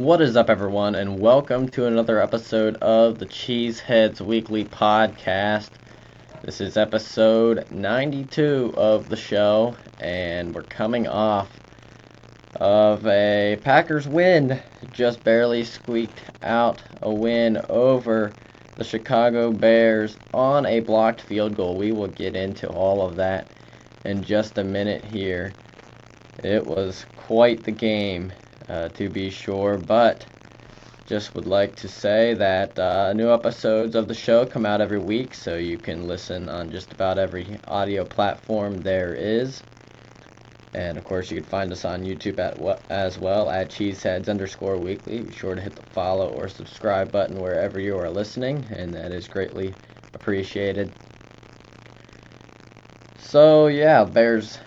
What is up, everyone, and welcome to another episode of the Cheeseheadz Weekly Podcast. This is episode 92 of the show, and we're coming off of a Packers win. Just barely squeaked out a win over the Chicago Bears on a blocked field goal. We will get into all of that in just a minute here. It was quite the game, to be sure, but just would like to say that new episodes of the show come out every week, so you can listen on just about every audio platform there is. And of course, you can find us on YouTube as well at Cheeseheadz_weekly. Be sure to hit the follow or subscribe button wherever you are listening, and that is greatly appreciated. So yeah, Bears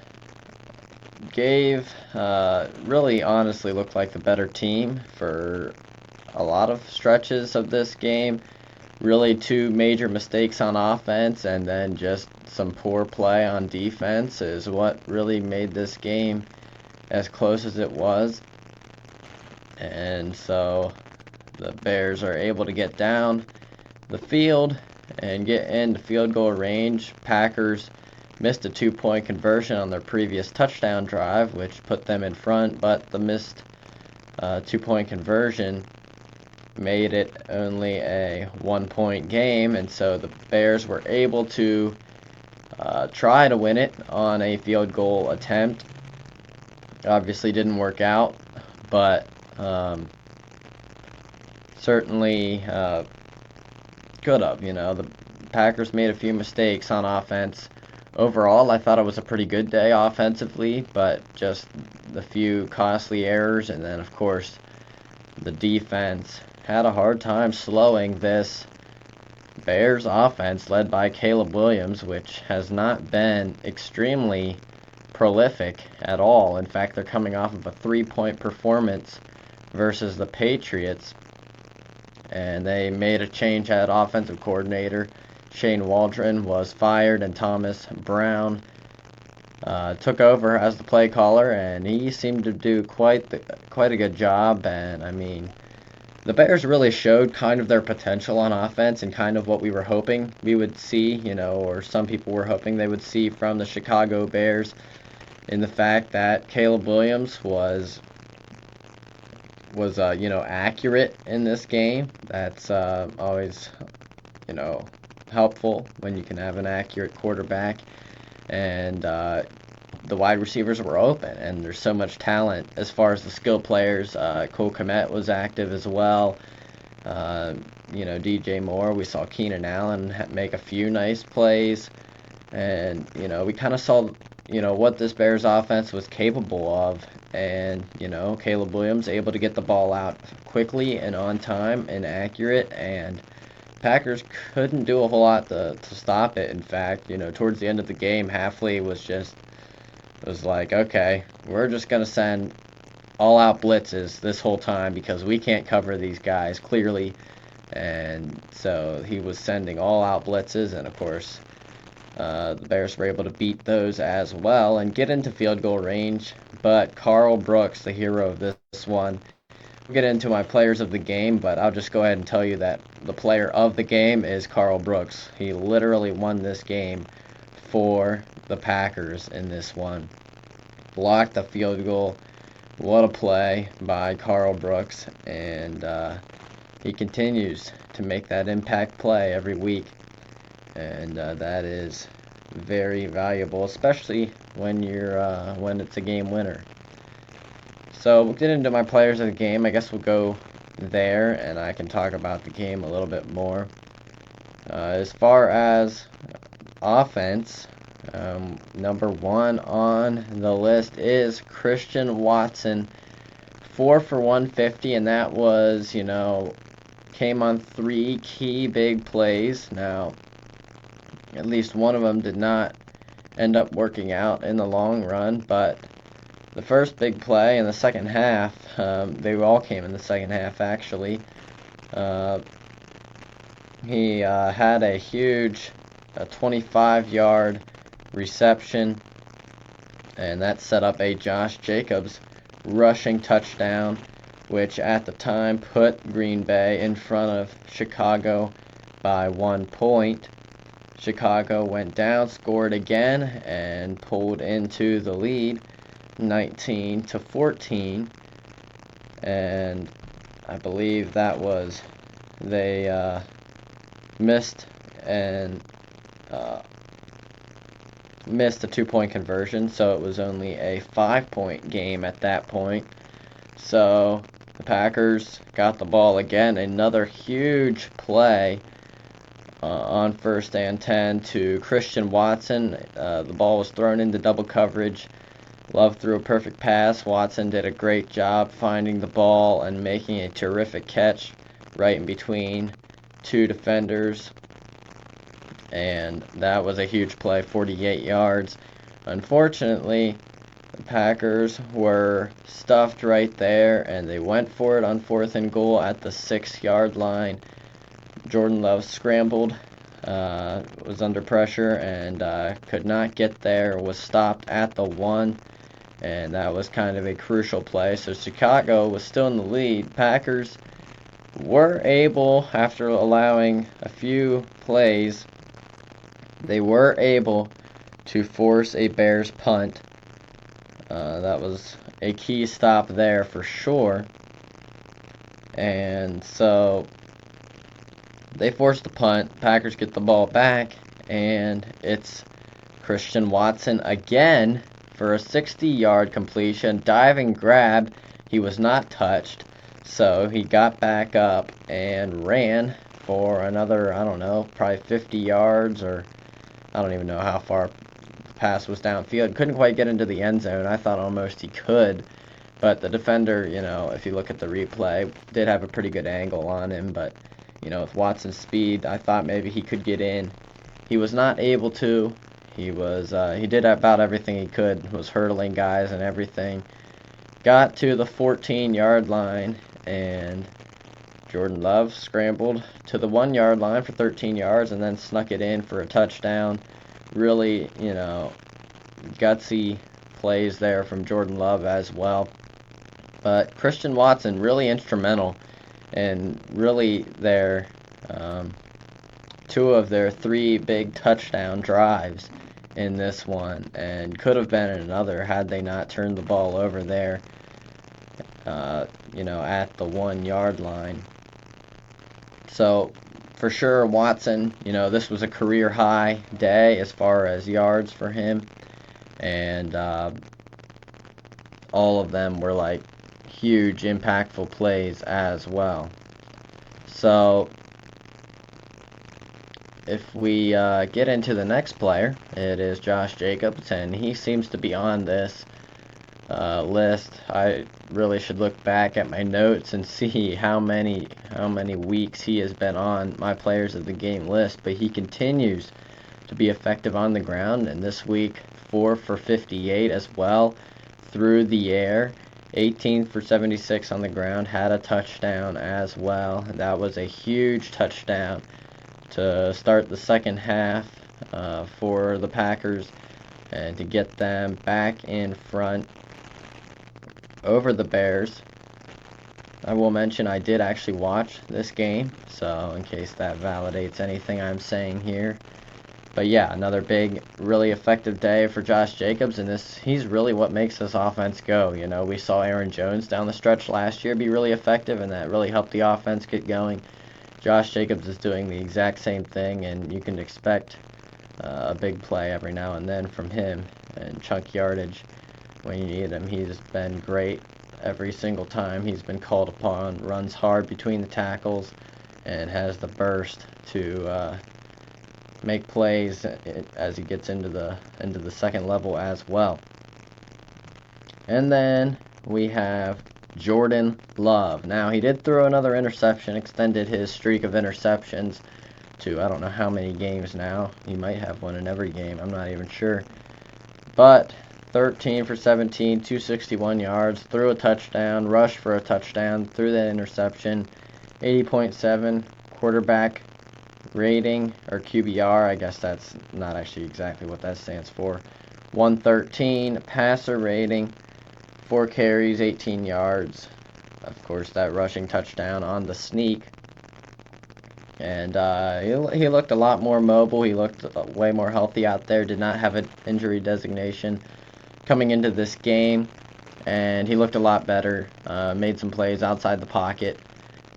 really honestly looked like the better team for a lot of stretches of this game. Really two major mistakes on offense and then just some poor play on defense is what really made this game as close as it was. And so the Bears are able to get down the field and get into field goal range. Packers missed a 2-point conversion on their previous touchdown drive, which put them in front, but the missed 2-point conversion made it only a 1-point game, and so the Bears were able to try to win it on a field goal attempt. Obviously didn't work out, but certainly could have. The Packers made a few mistakes on offense. Overall, I thought it was a pretty good day offensively, but just the few costly errors, and then of course the defense had a hard time slowing this Bears offense led by Caleb Williams, which has not been extremely prolific at all. In fact, they're coming off of a 3-point performance versus the Patriots, and they made a change at offensive coordinator. Shane Waldron was fired, and Thomas Brown took over as the play caller, and he seemed to do quite a good job. And I mean, the Bears really showed kind of their potential on offense and kind of what we were hoping we would see, or some people were hoping they would see from the Chicago Bears, in the fact that Caleb Williams was accurate in this game. That's always, helpful when you can have an accurate quarterback. And the wide receivers were open, and there's so much talent as far as the skill players. Cole Kmet was active as well. DJ Moore. We saw Keenan Allen make a few nice plays, and we kind of saw what this Bears offense was capable of. And Caleb Williams able to get the ball out quickly and on time and accurate, and Packers couldn't do a whole lot to stop it. In fact, towards the end of the game, Hafley was like, okay, we're just going to send all-out blitzes this whole time because we can't cover these guys, clearly. And so he was sending all-out blitzes, and of course, the Bears were able to beat those as well and get into field goal range. But Carl Brooks, the hero of this one, I'll get into my players of the game, but I'll just go ahead and tell you that the player of the game is Carl Brooks. He literally won this game for the Packers in this one. Blocked the field goal. What a play by Carl Brooks, and he continues to make that impact play every week, and that is very valuable, especially when it's a game winner. So we'll get into my players of the game. I guess we'll go there, and I can talk about the game a little bit more. As far as offense, number one on the list is Christian Watson, 4 for 150, and that was, came on 3 key big plays. Now, at least one of them did not end up working out in the long run, but the first big play in the second half, they all came in the second half, actually. He had a huge 25-yard reception, and that set up a Josh Jacobs rushing touchdown which at the time put Green Bay in front of Chicago by 1 point. Chicago went down, scored again, and pulled into the lead 19-14. And I believe that was they missed a 2-point conversion, so it was only a 5-point game at that point. So the Packers got the ball again, another huge play on 1st and 10 to Christian Watson. The ball was thrown into double coverage. Love threw a perfect pass. Watson did a great job finding the ball and making a terrific catch right in between 2 defenders. And that was a huge play, 48 yards. Unfortunately, the Packers were stuffed right there, and they went for it on 4th and goal at the 6-yard line. Jordan Love scrambled, was under pressure, and could not get there, was stopped at the 1, and that was kind of a crucial play. So Chicago was still in the lead. Packers were able, after allowing a few plays, they were able to force a Bears punt. That was a key stop there for sure. And so they forced the punt. Packers get the ball back, and it's Christian Watson again for a 60-yard completion, diving grab. He was not touched, so he got back up and ran for another, I don't know, probably 50 yards, or I don't even know how far the pass was downfield. Couldn't quite get into the end zone. I thought almost he could, but the defender, if you look at the replay, did have a pretty good angle on him, but with Watson's speed, I thought maybe he could get in. He was not able to. He did about everything he could, was hurdling guys and everything. Got to the 14-yard line, and Jordan Love scrambled to the 1-yard line for 13 yards and then snuck it in for a touchdown. Really, gutsy plays there from Jordan Love as well. But Christian Watson, really instrumental, and really their 2 of their 3 big touchdown drives in this one, and could have been another had they not turned the ball over there, at the 1-yard line. So for sure, Watson, this was a career high day as far as yards for him, and all of them were like huge, impactful plays as well. So if we get into the next player, it is Josh Jacobs, and he seems to be on this list. I really should look back at my notes and see how many weeks he has been on my players of the game list, but he continues to be effective on the ground, and this week 4 for 58 as well through the air. 18 for 76 on the ground, had a touchdown as well. That was a huge touchdown to start the second half for the Packers and to get them back in front over the Bears. I will mention I did actually watch this game, so in case that validates anything I'm saying here. But yeah, another big, really effective day for Josh Jacobs, and he's really what makes this offense go. We saw Aaron Jones down the stretch last year be really effective, and that really helped the offense get going. Josh Jacobs is doing the exact same thing, and you can expect a big play every now and then from him, and chunk yardage when you need him. He's been great every single time he's been called upon, runs hard between the tackles, and has the burst to make plays as he gets into the second level as well. And then we have Jordan Love. Now, he did throw another interception, extended his streak of interceptions to I don't know how many games now. He might have one in every game, I'm not even sure. But 13 for 17, 261 yards, threw a touchdown, rushed for a touchdown, threw that interception, 80.7 quarterback rating, or QBR, I guess that's not actually exactly what that stands for. 113 passer rating, 4 carries, 18 yards, of course, that rushing touchdown on the sneak. And he looked a lot more mobile. He looked way more healthy out there. Did not have an injury designation coming into this game. And he looked a lot better. Made some plays outside the pocket.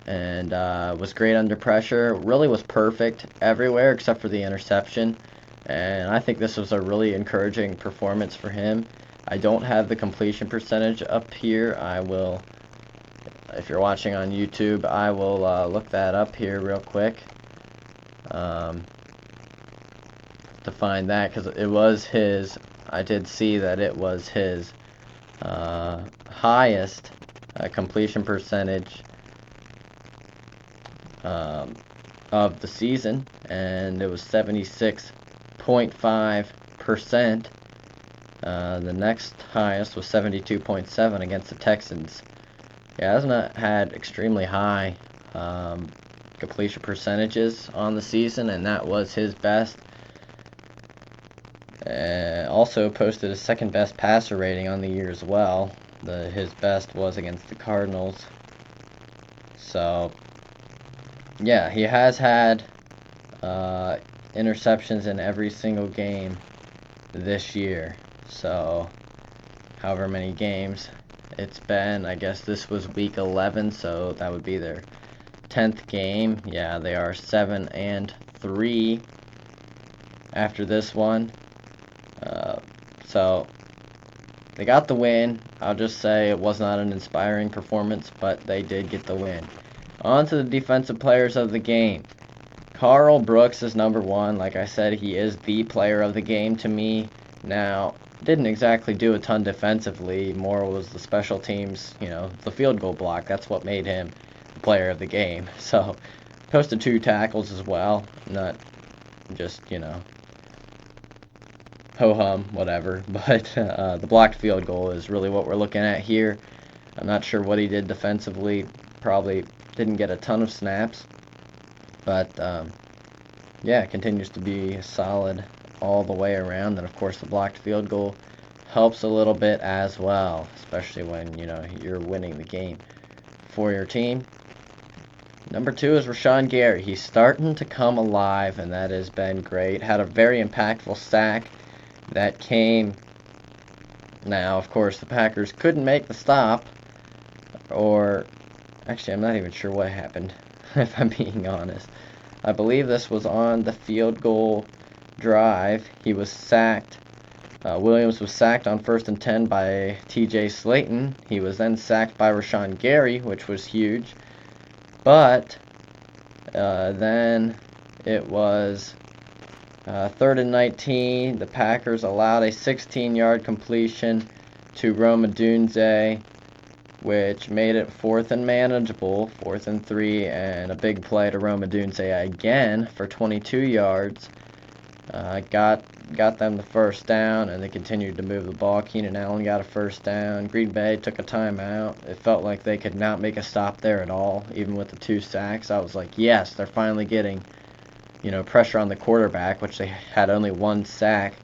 And was great under pressure. Really was perfect everywhere except for the interception. And I think this was a really encouraging performance for him. I don't have the completion percentage up here. I will, if you're watching on YouTube, I will look that up here real quick to find that, because it was his, I did see that it was his highest completion percentage of the season, and it was 76.5%. The next highest was 72.7 against the Texans. Yeah, has not had extremely high completion percentages on the season, and that was his best. Also posted a second best passer rating on the year as well. His best was against the Cardinals. So, yeah, he has had interceptions in every single game this year. So, however many games it's been, I guess this was week 11, so that would be their 10th game. Yeah, they are 7-3 after this one. So they got the win. I'll just say it was not an inspiring performance, but they did get the win. On to the defensive players of the game. Carl Brooks is number one. Like I said, he is the player of the game to me. Now, didn't exactly do a ton defensively. More was the special teams, the field goal block. That's what made him the player of the game. So, posted 2 tackles as well. Not just, ho-hum, whatever. But the blocked field goal is really what we're looking at here. I'm not sure what he did defensively. Probably didn't get a ton of snaps. But, yeah, continues to be solid all the way around. And, of course, the blocked field goal helps a little bit as well, especially when, you're winning the game for your team. Number 2 is Rashawn Gary. He's starting to come alive, and that has been great. Had a very impactful sack that came. Now, of course, the Packers couldn't make the stop, or actually, I'm not even sure what happened, if I'm being honest. I believe this was on the field goal drive. He was sacked. Williams was sacked on 1st and 10 by TJ Slayton. He was then sacked by Rashawn Gary, which was huge. But then it was 3rd and 19. The Packers allowed a 16-yard completion to Rome Odunze, which made it 4th and manageable, 4th and 3, and a big play to Rome Odunze again for 22 yards. Got them the first down, and they continued to move the ball. Keenan Allen got a first down. Green Bay took a timeout. It felt like they could not make a stop there at all, even with the 2 sacks. I was like, yes, they're finally getting, pressure on the quarterback, which they had only 1 sack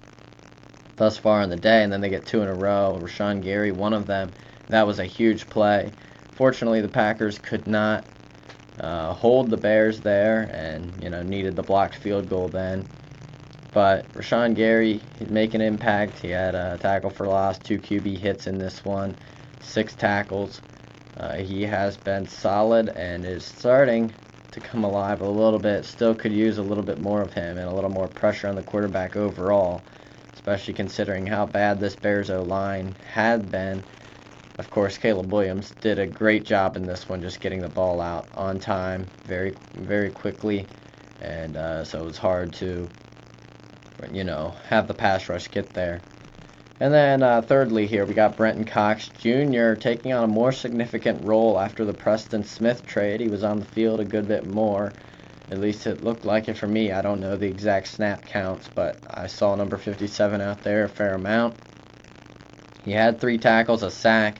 thus far in the day, and then they get 2 in a row. Rashawn Gary, one of them. That was a huge play. Fortunately, the Packers could not hold the Bears there, and, needed the blocked field goal then. But Rashawn Gary, he'd make an impact. He had a tackle for loss, 2 QB hits in this one, 6 tackles. He has been solid and is starting to come alive a little bit. Still could use a little bit more of him and a little more pressure on the quarterback overall, especially considering how bad this Bears O-line had been. Of course, Caleb Williams did a great job in this one, just getting the ball out on time very, very quickly. And so it was hard to have the pass rush get there. And then thirdly here, we got Brenton Cox Jr. taking on a more significant role after the Preston Smith trade. He was on the field a good bit more. At least it looked like it for me. I don't know the exact snap counts, but I saw number 57 out there a fair amount. He had 3 tackles, a sack,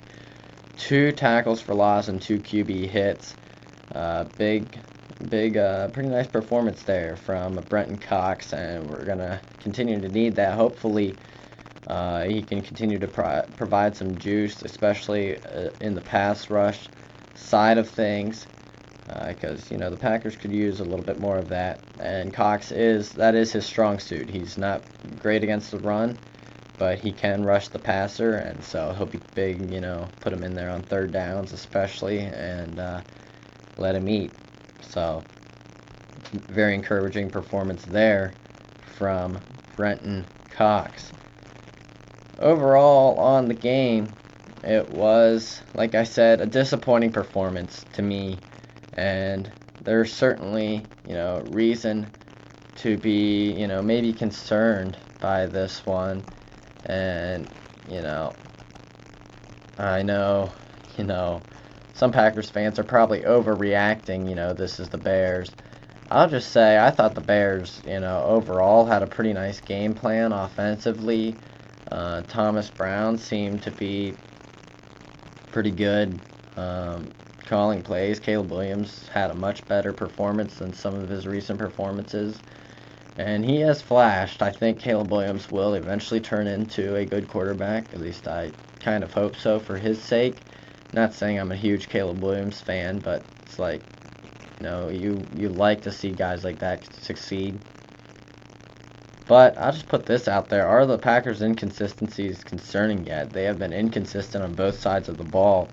2 tackles for loss, and 2 QB hits. Pretty nice performance there from Brenton Cox, and we're going to continue to need that. Hopefully, he can continue to provide some juice, especially in the pass rush. side of things, because the Packers could use a little bit more of that. And Cox that is his strong suit. He's not great against the run, but he can rush the passer, and so he'll be big. Put him in there on third downs especially, and let him eat. So very encouraging performance there from Brenton Cox. Overall on the game, it was, like I said, a disappointing performance to me, and there's certainly, reason to be, maybe concerned by this one. And, I know, some Packers fans are probably overreacting, this is the Bears. I'll just say I thought the Bears, overall had a pretty nice game plan offensively. Thomas Brown seemed to be pretty good calling plays. Caleb Williams had a much better performance than some of his recent performances, and he has flashed. I think Caleb Williams will eventually turn into a good quarterback. At least I kind of hope so for his sake. Not saying I'm a huge Caleb Williams fan, but it's like, you like to see guys like that succeed. But I'll just put this out there. Are the Packers' inconsistencies concerning yet? They have been inconsistent on both sides of the ball.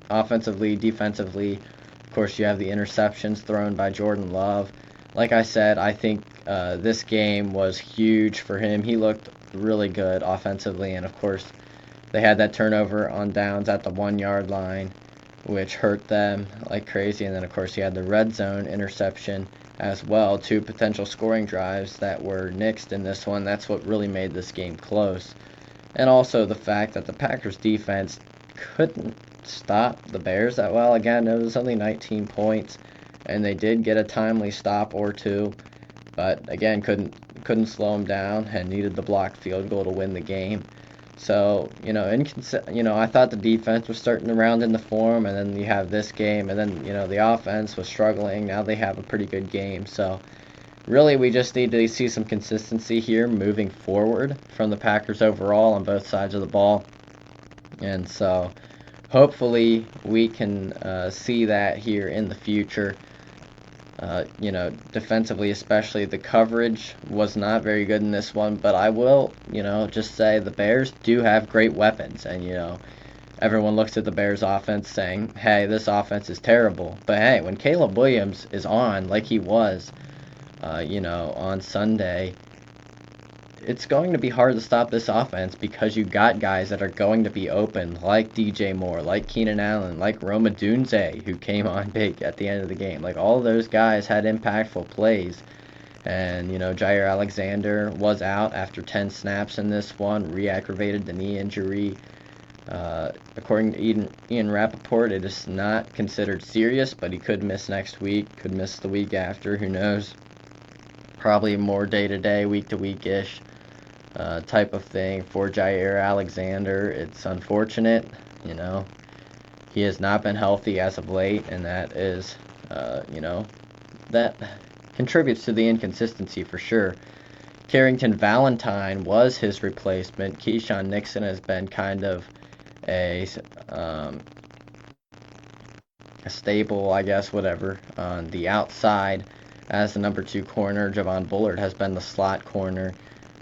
Offensively, defensively. Of course, you have the interceptions thrown by Jordan Love. Like I said, I think this game was huge for him. He looked really good offensively, and of course, they had that turnover on downs at the 1-yard line, which hurt them like crazy. And then, of course, he had the red zone interception as well. 2 potential scoring drives that were nixed in this one. That's what really made this game close. And also the fact that the Packers defense couldn't stop the Bears that well. Again, it was only 19 points, and they did get a timely stop or two, but again, couldn't slow them down and needed the blocked field goal to win the game. So, I thought the defense was starting to round into form, and then you have this game, and then, the offense was struggling. Now they have a pretty good game. So, really, we just need to see some consistency here moving forward from the Packers overall on both sides of the ball. And so, hopefully, we can see that here in the future. Defensively especially, the coverage was not very good in this one, but I will, just say the Bears do have great weapons, and, everyone looks at the Bears offense saying, hey, this offense is terrible, but hey, when Caleb Williams is on, like he was, on Sunday, it's going to be hard to stop this offense because you got guys that are going to be open, like DJ Moore, like Keenan Allen, like Rome Odunze, who came on big at the end of the game. Like, all of those guys had impactful plays. And, Jair Alexander was out after 10 snaps in this one, re-aggravated the knee injury. According to Ian Rappaport, it is not considered serious, but he could miss next week, could miss the week after, who knows. Probably more day-to-day, week-to-week-ish type of thing for Jair Alexander. It's unfortunate, He has not been healthy as of late, and that is, that contributes to the inconsistency for sure. Carrington Valentine was his replacement. Keyshawn Nixon has been kind of a stable, I guess, whatever, on the outside as the number 2 corner. Javon Bullard has been the slot corner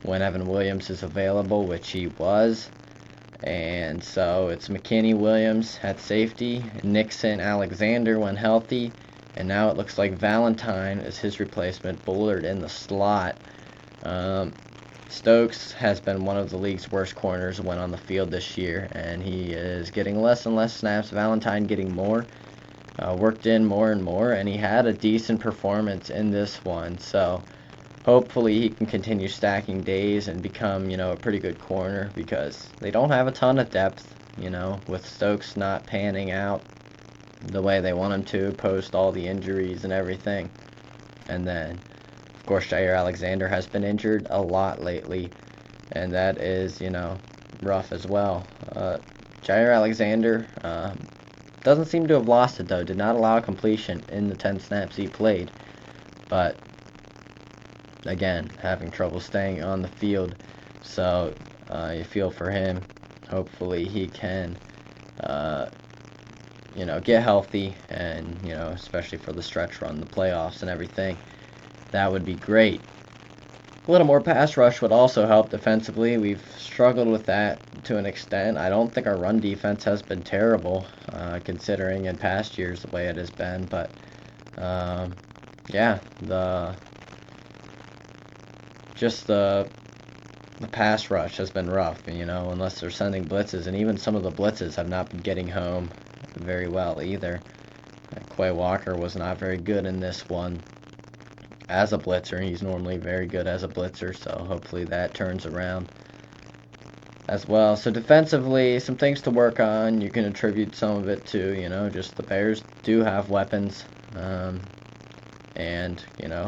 when Evan Williams is available, which he was. And so it's McKinney, Williams at safety, Nixon, Alexander when healthy, and now it looks like Valentine is his replacement, Bullard in the slot. Stokes has been one of the league's worst corners when on the field this year, and he is getting less and less snaps. Valentine getting more, worked in more and more, and he had a decent performance in this one. So hopefully he can continue stacking days and become, a pretty good corner, because they don't have a ton of depth, with Stokes not panning out the way they want him to post all the injuries and everything. And then, of course, Jair Alexander has been injured a lot lately, and that is, rough as well. Jair Alexander doesn't seem to have lost it, though. Did not allow a completion in the 10 snaps he played. But, again, having trouble staying on the field. So, you feel for him. Hopefully he can get healthy, and especially for the stretch run, the playoffs, and everything. That would be great. A little more pass rush would also help defensively. We've struggled with that to an extent. I don't think our run defense has been terrible, considering in past years the way it has been. But yeah, the pass rush has been rough. Unless they're sending blitzes, and even some of the blitzes have not been getting home very well either. Quay Walker was not very good in this one as a blitzer. He's normally very good as a blitzer, so hopefully that turns around as well. So defensively, some things to work on. You can attribute some of it to, just the Bears do have weapons, and,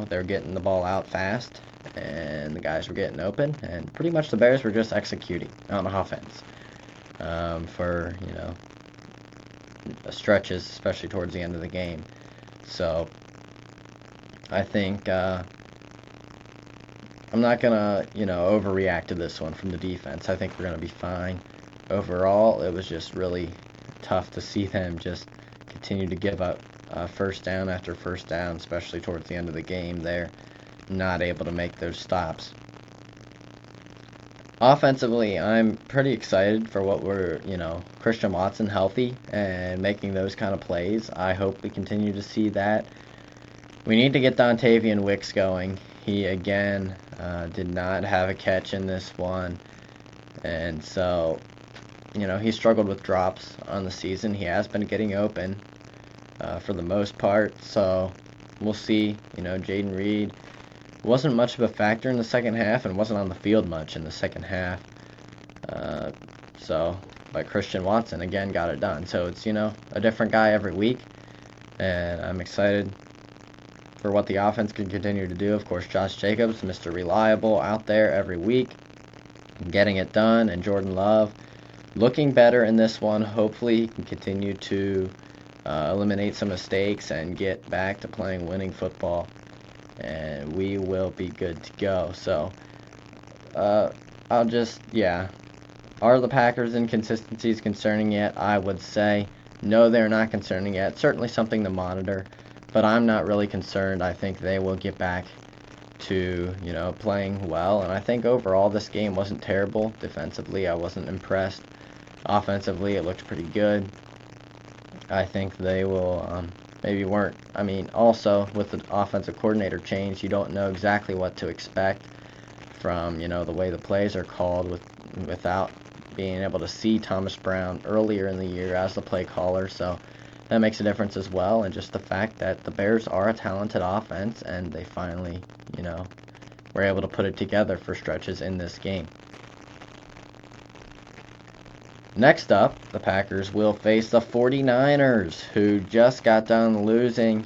they're getting the ball out fast, and the guys were getting open, and pretty much the Bears were just executing on offense for, stretches, especially towards the end of the game. So I think I'm not going to, overreact to this one from the defense. I think we're going to be fine. Overall, it was just really tough to see them just continue to give up first down after first down, especially towards the end of the game. They're not able to make those stops. Offensively, I'm pretty excited for what we're, Christian Watson healthy and making those kind of plays. I hope we continue to see that. We need to get Dontavian Wicks going. He, again, did not have a catch in this one. And so, he struggled with drops on the season. He has been getting open for the most part. So, we'll see. Jaden Reed wasn't much of a factor in the second half and wasn't on the field much in the second half. But Christian Watson, again, got it done. So, it's, a different guy every week. And I'm excited for what the offense can continue to do. Of course, Josh Jacobs, Mr. Reliable, out there every week, getting it done, and Jordan Love looking better in this one. Hopefully, he can continue to eliminate some mistakes and get back to playing winning football, and we will be good to go. So, are the Packers' inconsistencies concerning yet? I would say no, they're not concerning yet. Certainly something to monitor, but I'm not really concerned. I think they will get back to, playing well. And I think overall this game wasn't terrible. Defensively, I wasn't impressed. Offensively, it looked pretty good. I think they will maybe weren't. Also, with the offensive coordinator change, you don't know exactly what to expect from, the way the plays are called without being able to see Thomas Brown earlier in the year as the play caller. So that makes a difference as well, and just the fact that the Bears are a talented offense, and they finally, were able to put it together for stretches in this game. Next up, the Packers will face the 49ers, who just got done losing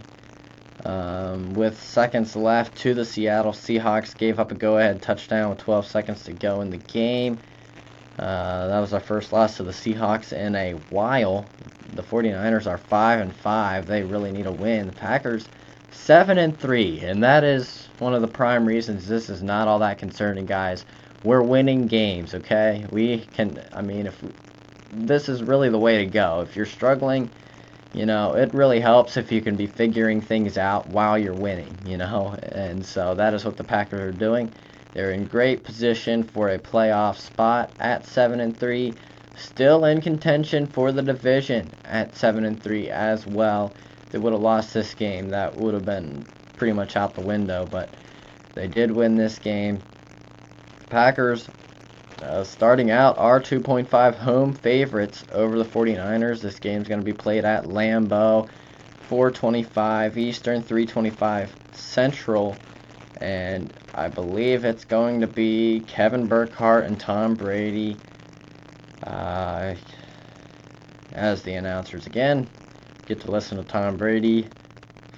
with seconds left to the Seattle Seahawks. Gave up a go-ahead touchdown with 12 seconds to go in the game. That was our first loss to the Seahawks in a while. The 49ers are 5-5. They really need a win. The Packers 7-3, and that is one of the prime reasons this is not all that concerning, guys. We're winning games, okay? This is really the way to go. If you're struggling, it really helps if you can be figuring things out while you're winning, and so that is what the Packers are doing. They're in great position for a playoff spot at 7-3. Still in contention for the division at 7-3 as well. If they would have lost this game, that would have been pretty much out the window, but they did win this game. Packers, starting out, are 2.5 home favorites over the 49ers. This game's going to be played at Lambeau, 4:25 Eastern, 3:25 Central, and I believe it's going to be Kevin Burkhardt and Tom Brady as the announcers again. Get to listen to Tom Brady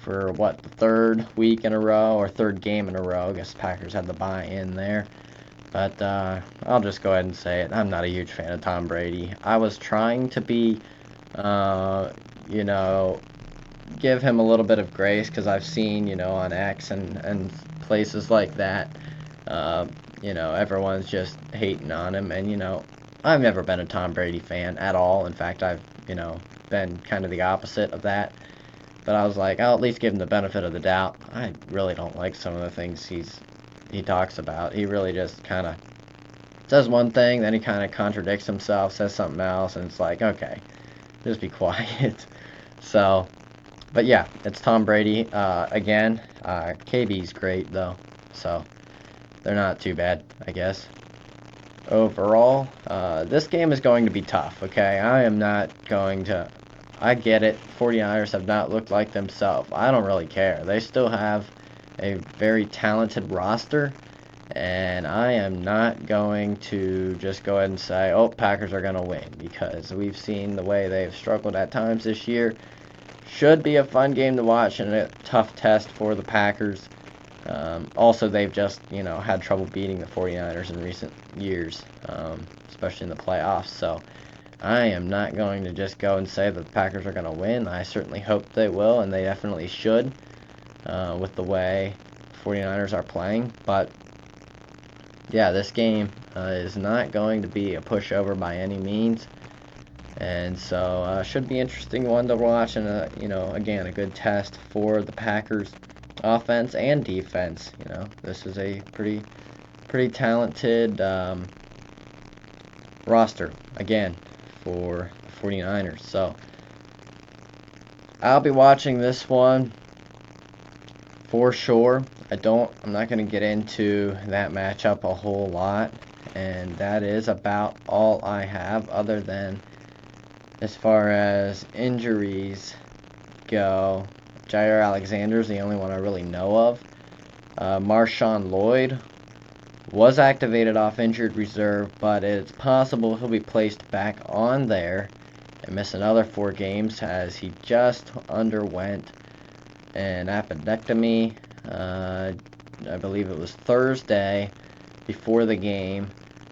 for the third week in a row, or third game in a row. I guess Packers had the bye in there. But I'll just go ahead and say it. I'm not a huge fan of Tom Brady. I was trying to be, give him a little bit of grace, because I've seen, on X and places like that, everyone's just hating on him. And, I've never been a Tom Brady fan at all. In fact, I've been kind of the opposite of that. But I was like, I'll at least give him the benefit of the doubt. I really don't like some of the things he talks about. He really just kind of says one thing, then he kind of contradicts himself, says something else, and it's like, okay, just be quiet. So, but yeah, it's Tom Brady again. KB's great though, so they're not too bad, I guess. Overall, this game is going to be tough, okay? I am not going to... I get it. 49ers have not looked like themselves. I don't really care. They still have a very talented roster, and I am not going to just go ahead and say, oh, Packers are going to win, because we've seen the way they've struggled at times this year. Should be a fun game to watch and a tough test for the Packers. Also, they've just, had trouble beating the 49ers in recent years, especially in the playoffs. So I am not going to just go and say that the Packers are going to win. I certainly hope they will, and they definitely should, with the way the 49ers are playing. But yeah, this game is not going to be a pushover by any means. And so should be interesting one to watch, and again, a good test for the Packers offense and defense. This is a pretty talented roster again for the 49ers. So I'll be watching this one for sure. I'm not going to get into that matchup a whole lot, and that is about all I have, other than as far as injuries go. Jair Alexander's the only one I really know of. Marshawn Lloyd was activated off injured reserve, but it's possible he'll be placed back on there and miss another 4 games, as he just underwent an appendectomy. I believe it was Thursday before the game.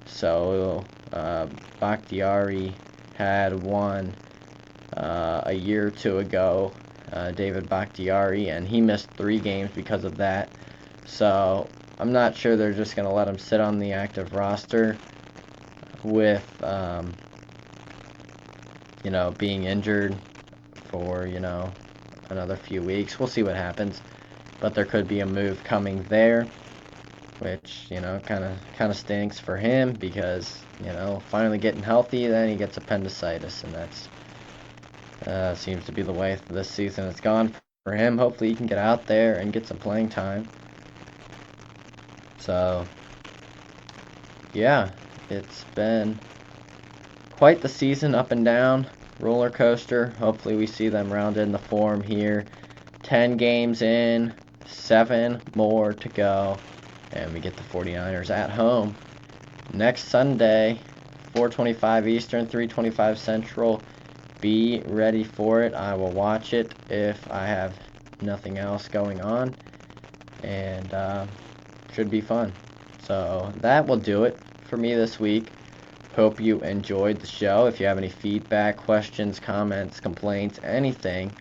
So Bakhtiari had one a year or two ago, David Bakhtiari, and he missed 3 games because of that. So I'm not sure they're just going to let him sit on the active roster with, being injured for, another few weeks. We'll see what happens. But there could be a move coming there, which, kind of stinks for him, because, finally getting healthy, then he gets appendicitis, and that's seems to be the way this season has gone for him. Hopefully he can get out there and get some playing time. So, yeah, it's been quite the season, up and down, roller coaster. Hopefully we see them round in the form here. 10 games in, 7 more to go, and we get the 49ers at home next Sunday, 4:25 Eastern, 3:25 Central. Be ready for it. I will watch it if I have nothing else going on, and should be fun. So that will do it for me this week. Hope you enjoyed the show. If you have any feedback, questions, comments, complaints, anything,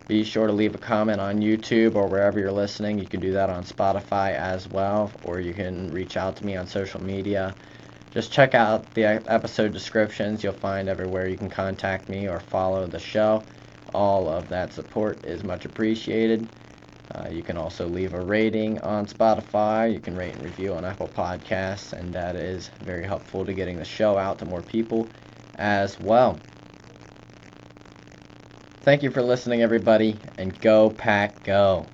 be sure to leave a comment on YouTube or wherever you're listening. You can do that on Spotify as well, or you can reach out to me on social media. Just check out the episode descriptions. You'll find everywhere you can contact me or follow the show. All of that support is much appreciated. You can also leave a rating on Spotify. You can rate and review on Apple Podcasts, and that is very helpful to getting the show out to more people as well. Thank you for listening, everybody, and go Pack Go!